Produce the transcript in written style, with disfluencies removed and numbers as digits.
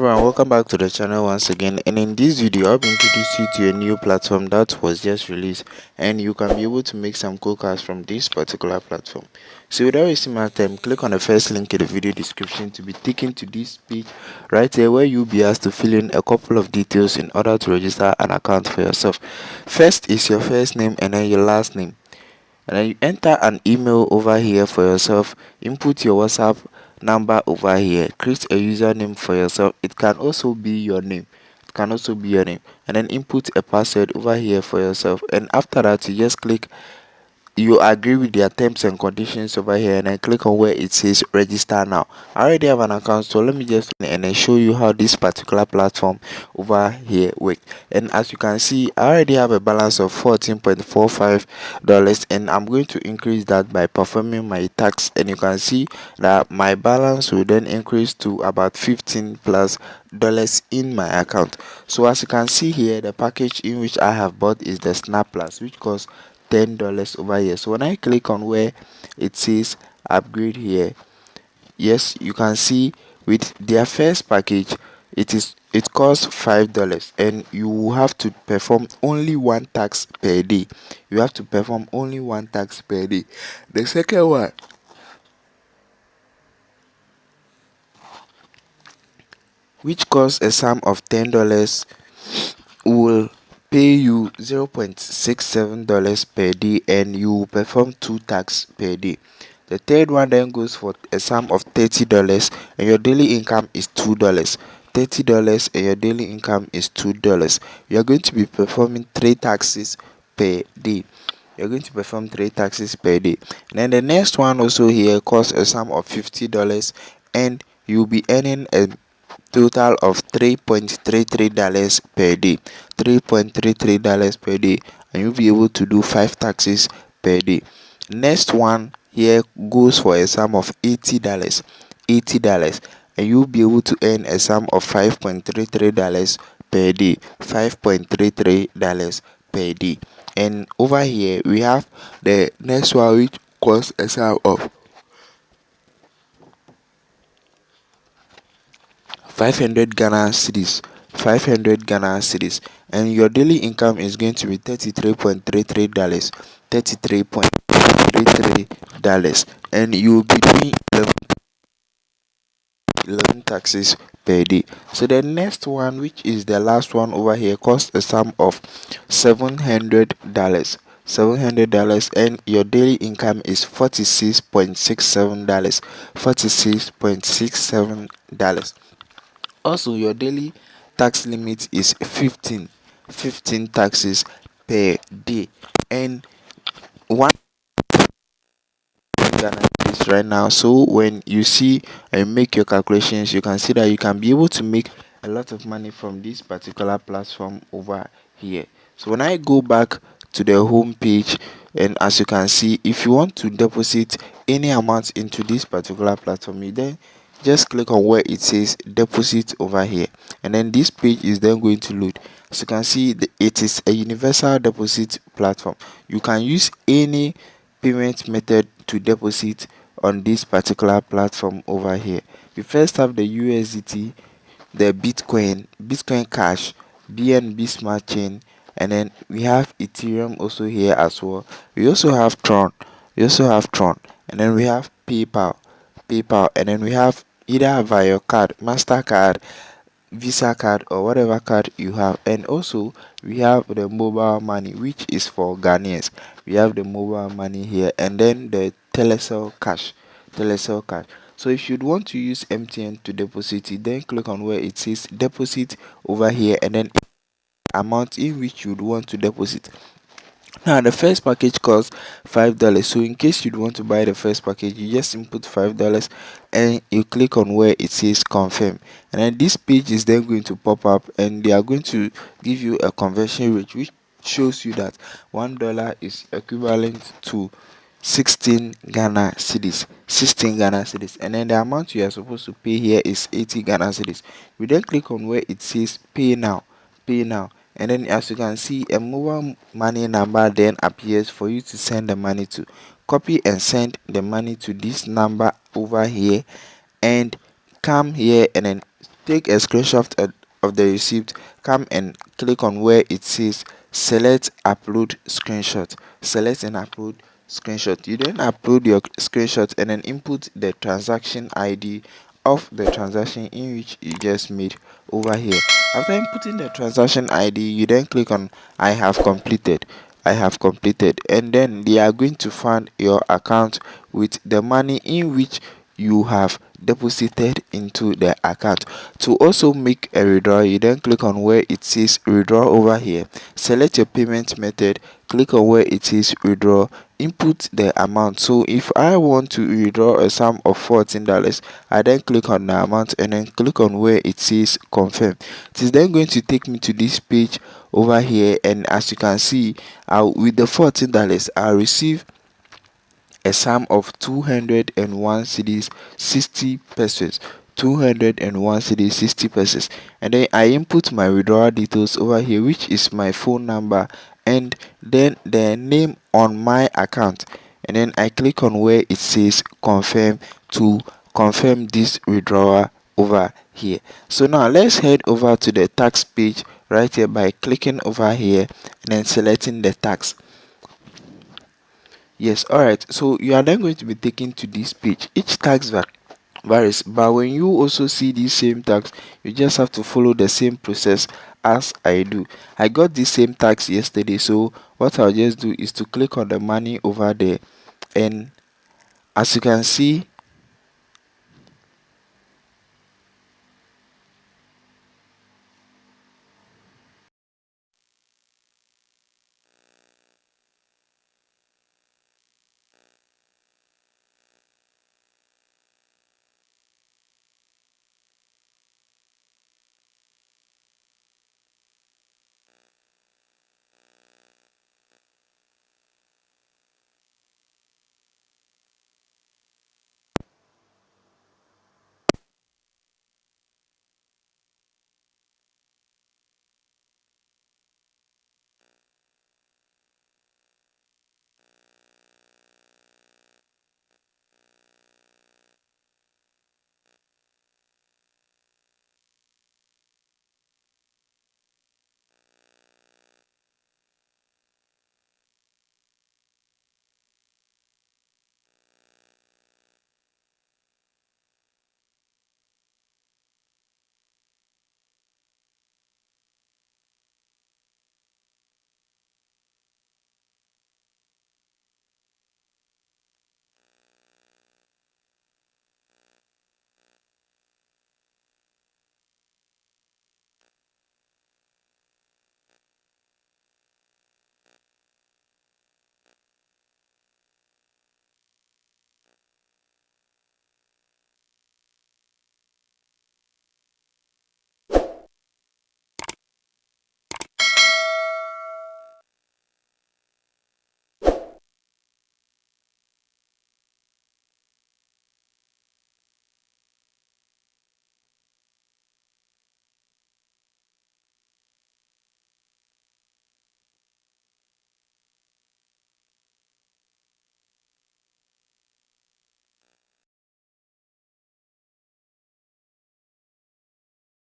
everyone, welcome back to the channel once again, and in this video I'll be introducing you to a new platform that was just released, and you can be able to make some cool cards from this particular platform. So without wasting my time, click on the first link in the video description to be taken to this page right here, where you'll be asked to fill in a couple of details in order to register an account for yourself. First is your first name and then your last name, and then you enter an email over here for yourself, input your WhatsApp number over here, create a username for yourself. It can also be your name, and then input a password over here for yourself. And after that, you just click you agree with their terms and conditions over here, and then click on where it says register now. I already have an account, so let me just and then show you how this particular platform over here works. And as you can see, I already have a balance of $14.45, and I'm going to increase that by performing my tax, and you can see that my balance will then increase to about 15 plus dollars in my account. So as you can see here, the package in which I have bought is the Snap Plus, which costs $10 over here. So when I click on where it says upgrade here, yes, you can see with their first package it costs $5, and you have to perform only one tax per day. The second one, which costs a sum of $10, will pay you $0.67 per day, and you will perform two tasks per day. The third one then goes for a sum of $30, and your daily income is $2. $30 and your daily income is $2. You are going to be performing three taxes per day. And then the next one also here costs a sum of $50, and you'll be earning a total of $3.33 per day. $3.33 per day, and you'll be able to do 5 taxes per day. Next one here goes for a sum of $80, and you'll be able to earn a sum of $5.33 per day. $5.33 per day. And over here we have the next one, which costs a sum of 500 Ghana cedis. And your daily income is going to be $33.33. $33.33, and you will be doing 11 taxes per day. So the next one, which is the last one over here, costs a sum of $700, and your daily income is $46.67. Also, your daily tax limit is 15 taxes per day, and one Ghana is right now. So when you see and make your calculations, you can see that you can be able to make a lot of money from this particular platform over here. So when I go back to the home page, and as you can see, if you want to deposit any amount into this particular platform, you then just click on where it says deposit over here, and then this page is then going to load. As you can see, it is a universal deposit platform. You can use any payment method to deposit on this particular platform over here. We first have the USDT, the Bitcoin Cash, BNB Smart Chain, and then we have Ethereum also here as well. We also have Tron, and then we have PayPal, and then we have either via your card, Mastercard, Visa card, or whatever card you have. And also we have the mobile money, which is for Ghanaians. We have the mobile money here, and then the telecell cash. So if you'd want to use MTN to deposit it, then click on where it says deposit over here, and then amount in which you'd want to deposit. Now the first package costs $5, so in case you'd want to buy the first package, you just input $5 and you click on where it says confirm, and then this page is then going to pop up, and they are going to give you a conversion rate which shows you that $1 is equivalent to 16 Ghana cedis. And then the amount you are supposed to pay here is 80 Ghana cedis. You then click on where it says pay now, and then as you can see, a mobile money number then appears for you to send the money to. Copy and send the money to this number over here, and come here and then take a screenshot of the receipt, come and click on where it says select upload screenshot. Select and upload screenshot. You then upload your screenshot and then input the transaction ID of the transaction in which you just made over here. After inputting the transaction ID, you then click on I have completed. I have completed, and then they are going to fund your account with the money in which you have deposited into the account. To also make a withdrawal, you then click on where it says withdraw over here. Select your payment method, click on where it says withdraw, input the amount. So if I want to withdraw a sum of $14, I then click on the amount and then click on where it says confirm. It is then going to take me to this page over here, and as you can see, with the $14 I'll receive a sum of 201 cedis 60 pesos. 201 cedis 60 pesos, and then I input my withdrawal details over here, which is my phone number and then the name on my account, and then I click on where it says confirm to confirm this withdrawal over here. So now let's head over to the tax page right here by clicking over here and then selecting the tax. Yes, alright. So you are then going to be taken to this page. Each tax varies, but when you also see this same tax, you just have to follow the same process as I do. I got this same tax yesterday, so what I'll just do is to click on the money over there, and as you can see,